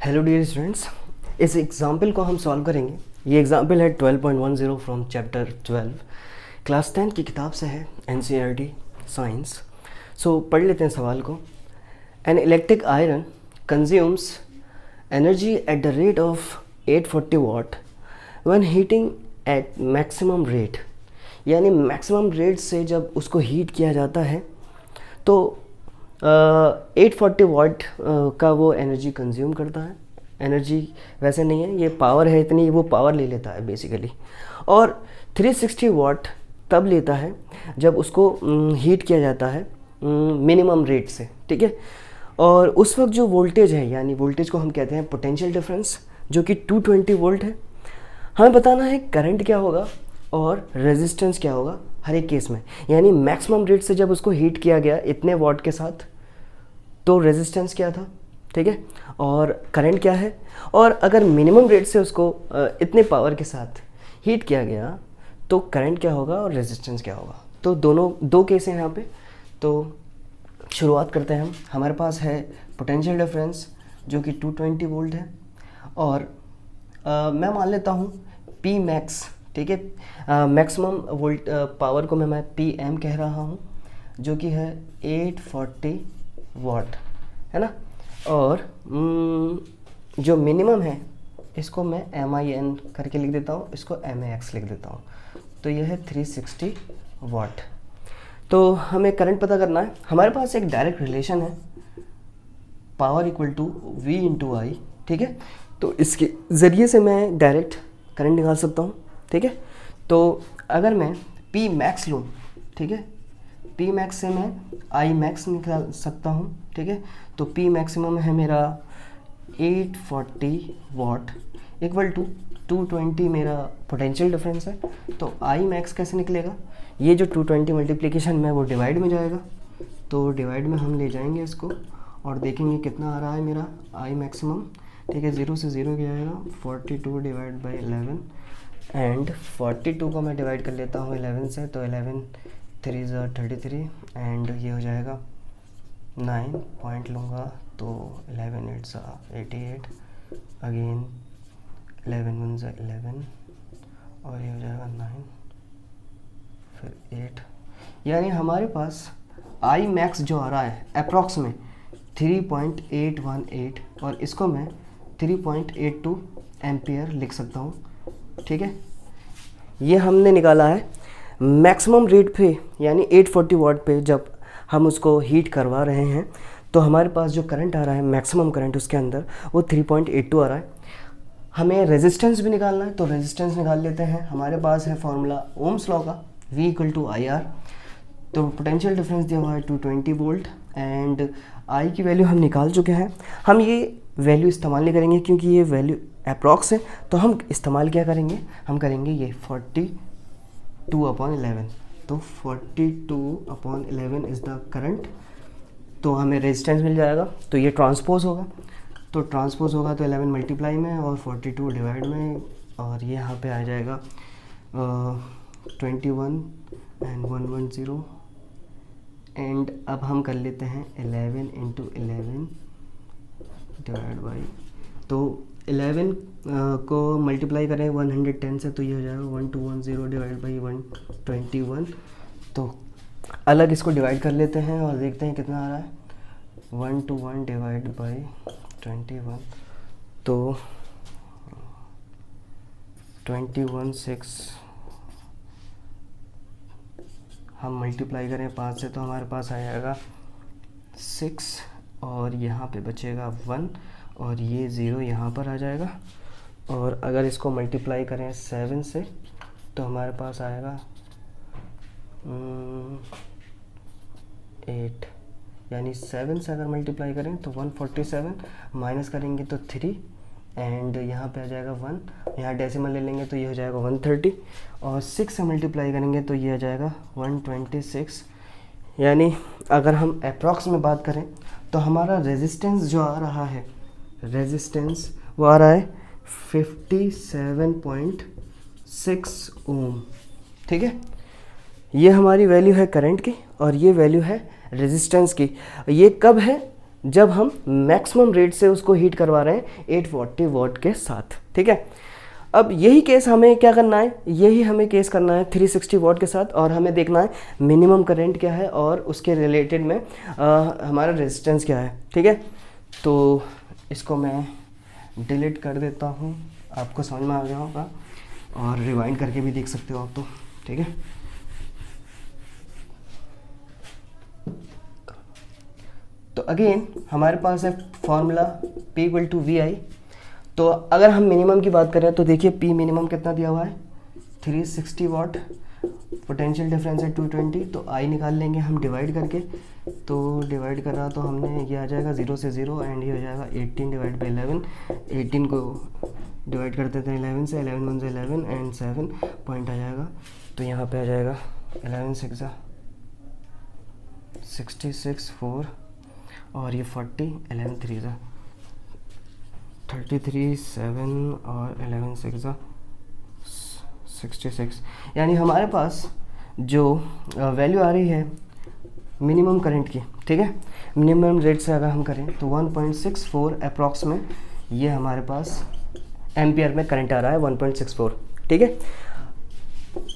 Hello dear students, इस example को हम सॉल्व करेंगे। ये एग्जाम्पल है 12.10 फ्रॉम चैप्टर 12 क्लास 10 की किताब से है, NCERT साइंस। सो पढ़ लेते हैं सवाल को। An electric iron consumes energy at the rate of 840 watt when heating at maximum rate. यानी मैक्सिमम रेट से जब उसको हीट किया जाता है तो 840 वाट का वो एनर्जी कंज्यूम करता है। एनर्जी वैसे नहीं है, ये पावर है इतनी, वो पावर ले लेता है बेसिकली। और 360 वाट तब लेता है जब उसको हीट किया जाता है मिनिमम रेट से, ठीक है। और उस वक्त जो वोल्टेज है, यानी वोल्टेज को हम कहते हैं पोटेंशियल डिफरेंस, जो कि 220 वोल्ट है। हमें बताना है करंट क्या होगा और रेजिस्टेंस क्या होगा हर एक केस में। यानी मैक्सिमम रेट से जब उसको हीट किया गया इतने वाट के साथ तो रेजिस्टेंस क्या था, ठीक है, और करंट क्या है। और अगर मिनिमम रेट से उसको इतने पावर के साथ हीट किया गया तो करंट क्या होगा और रेजिस्टेंस क्या होगा। तो दोनों दो केस हैं यहाँ पे। तो शुरुआत करते हैं हम। हमारे पास है पोटेंशियल डिफरेंस जो कि 220 वोल्ट है, और मैं मान लेता हूँ P मैक्स, ठीक है। मैक्सिमम वोल्ट पावर को मैं PM कह रहा हूँ, जो कि है 840 वाट, है ना। और जो मिनिमम है इसको मैं MIN करके लिख देता हूँ, इसको MAX लिख देता हूँ। तो यह है 360 वाट। तो हमें करंट पता करना है। हमारे पास एक डायरेक्ट रिलेशन है, power equal to V into I, ठीक है। तो इसके ज़रिए से मैं डायरेक्ट करंट निकाल सकता हूँ, ठीक है। तो अगर मैं P मैक्स लूँ, ठीक है, P मैक्स से मैं I मैक्स निकाल सकता हूँ, ठीक है। तो P मैक्सिमम है मेरा 840 वाट इक्वल टू 220 मेरा पोटेंशियल डिफरेंस है। तो I मैक्स कैसे निकलेगा, ये जो 220 मल्टीप्लिकेशन में वो डिवाइड में जाएगा। तो डिवाइड में हम ले जाएंगे इसको और देखेंगे कितना आ रहा है मेरा I मैक्सिमम, ठीक है। 0 से 0 क्या आएगा, 42 डिवाइड बाई 11, एंड 42 को मैं डिवाइड कर लेता हूँ 11 से। तो 11 3 ज़ा 33, एंड ये हो जाएगा 9 पॉइंट लूँगा तो 11 8 ज़ा 88, अगेन 11 1 ज़ा 11, और ये हो जाएगा 9 फिर 8। यानी हमारे पास आई मैक्स जो आ रहा है अप्रॉक्स में 3.818, और इसको मैं 3.82 एम्पियर लिख सकता हूँ, ठीक है। ये हमने निकाला है मैक्सिमम रेट पे, यानी 840 वाट पे जब हम उसको हीट करवा रहे हैं। तो हमारे पास जो करंट आ रहा है मैक्सिमम करंट उसके अंदर वो 3.82 आ रहा है। हमें रेजिस्टेंस भी निकालना है, तो रेजिस्टेंस निकाल लेते हैं। हमारे पास है फॉर्मूला ओम्स लॉ का, V इक्वल टू IR। तो पोटेंशियल डिफरेंस दिया हुआ है 220 वोल्ट, एंड I की वैल्यू हम निकाल चुके हैं। हम ये वैल्यू इस्तेमाल नहीं करेंगे क्योंकि ये वैल्यू अप्रॉक्स है। तो हम इस्तेमाल क्या करेंगे, हम करेंगे ये 42/11। तो 42/11 इज़ द करंट। तो हमें रेजिस्टेंस मिल जाएगा, तो ये ट्रांसपोज होगा। तो ट्रांसपोज होगा तो 11 मल्टीप्लाई में और 42 डिवाइड में, और ये यहाँ पे आ जाएगा 21 एंड 110। एंड अब हम कर लेते हैं 11 इंटू 11 डिवाइड बाई, तो 11 को मल्टीप्लाई करें 110 से तो ये हो जाएगा 1210 डिवाइड बाई 121। तो अलग इसको डिवाइड कर लेते हैं और देखते हैं कितना आ रहा है, 121 डिवाइड बाई 21, तो 21/6 हम मल्टीप्लाई करें 5 से तो हमारे पास आ जाएगा 6, और यहाँ पे बचेगा 1, और ये 0 यहाँ पर आ जाएगा। और अगर इसको मल्टीप्लाई करें 7 से तो हमारे पास आएगा 8, यानी 7 से अगर मल्टीप्लाई करें तो 147, माइनस करेंगे तो 3, एंड यहाँ पे आ जाएगा 1, यहाँ डेसिमल ले लेंगे तो ये हो जाएगा 130, और 6 से मल्टीप्लाई करेंगे तो ये आ जाएगा 126। यानी अगर हम अप्रॉक्स में बात करें तो हमारा रेजिस्टेंस जो आ रहा है, रेजिस्टेंस वो आ रहा है 57.6 ओम, ठीक है। ये हमारी वैल्यू है करंट की और ये वैल्यू है रेजिस्टेंस की। ये कब है, जब हम मैक्सिमम रेट से उसको हीट करवा रहे हैं 840 वॉट के साथ, ठीक है। अब यही केस हमें क्या करना है, यही हमें केस करना है 360 वॉट के साथ, और हमें देखना है मिनिमम करंट क्या है और उसके रिलेटेड में हमारा रेजिस्टेंस क्या है, ठीक है। तो इसको मैं डिलीट कर देता हूँ, आपको समझ में आ गया होगा, और रिवाइंड करके भी देख सकते हो आप, तो ठीक है। तो अगेन हमारे पास है फॉर्मूला P = VI। तो अगर हम मिनिमम की बात करें तो देखिए P मिनिमम कितना दिया हुआ है, 360 वॉट, पोटेंशियल डिफरेंस है 220, तो I निकाल लेंगे हम डिवाइड करके। तो डिवाइड करा तो हमने ये आ जाएगा 0 से 0 एंड ये हो जाएगा 18/11। 18 को डिवाइड करते थे 11 से, 11 1 से 11 एंड 7 पॉइंट आ जाएगा। तो यहाँ पे आ जाएगा 11 6 66 4 और ये 40, 11 3 33 7 और 11 6 66। यानी हमारे पास जो वैल्यू आ रही है मिनिमम करंट की, ठीक है, मिनिमम रेट से अगर हम करें तो 1.64 अप्रॉक्स में ये हमारे पास एम्पियर में करंट आ रहा है, 1.64, ठीक है।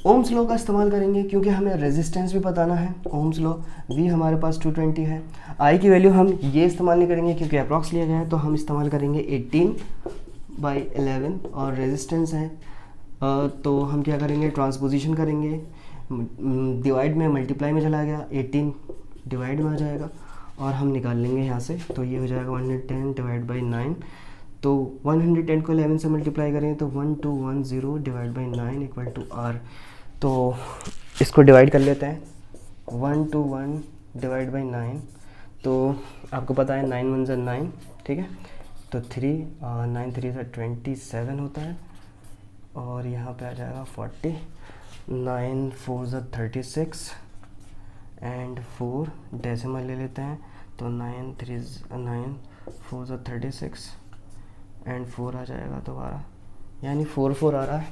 ओम्स लॉ का इस्तेमाल करेंगे क्योंकि हमें रेजिस्टेंस भी बताना है। ओम्स लॉ V हमारे पास 220 है। I की वैल्यू हम ये इस्तेमाल नहीं करेंगे क्योंकि अप्रॉक्स लिया गया है, तो हम इस्तेमाल करेंगे 18/11, और रेजिस्टेंस है तो हम क्या करेंगे, ट्रांसपोजिशन करेंगे, डिवाइड में मल्टीप्लाई में चला गया, 18 डिवाइड में आ जाएगा और हम निकाल लेंगे यहाँ से। तो ये हो जाएगा 110/9। तो 110 को 11 से मल्टीप्लाई करें तो 1210/9 = R। तो इसको डिवाइड कर लेते हैं, 121/9, तो आपको पता है 9 1 = 9, ठीक है। तो 9 3 = 27 होता है, और यहाँ पे आ जाएगा 40, 9 4 = 36 एंड 4 डेसिमल ले लेते हैं, तो 9 4 = 36 एंड 4 आ जाएगा दोबारा, यानी 4 आ रहा है।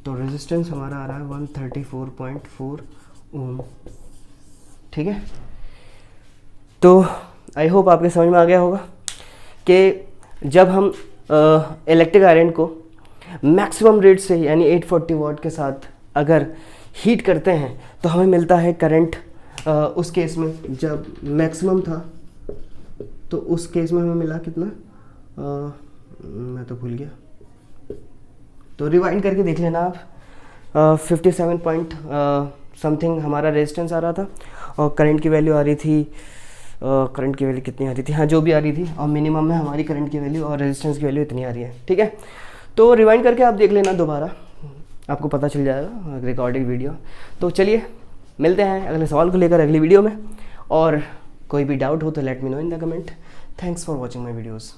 तो रेजिस्टेंस हमारा आ रहा है 134.4 ओम, ठीक है। तो आई होप आपके समझ में आ गया होगा कि जब हम इलेक्ट्रिक आयरन को मैक्सिमम रेट से यानी 840 वॉट के साथ अगर हीट करते हैं तो हमें मिलता है करंट। उस केस में जब मैक्सिमम था तो उस केस में हमें मिला कितना, मैं तो भूल गया, तो रिवाइंड करके देख लेना आप। 57 पॉइंट समथिंग हमारा रेजिस्टेंस आ रहा था, और करंट की वैल्यू आ रही थी, करंट की वैल्यू कितनी आ रही थी, हाँ जो भी आ रही थी, और मिनिमम में हमारी करंट की वैल्यू और रेजिस्टेंस की वैल्यू इतनी आ रही है, ठीक है। तो रिवाइंड करके आप देख लेना दोबारा, आपको पता चल जाएगा रिकॉर्डिंग वीडियो। तो चलिए मिलते हैं अगले सवाल को लेकर अगली वीडियो में, और कोई भी डाउट हो तो let me know in the comment. Thanks for watching my videos.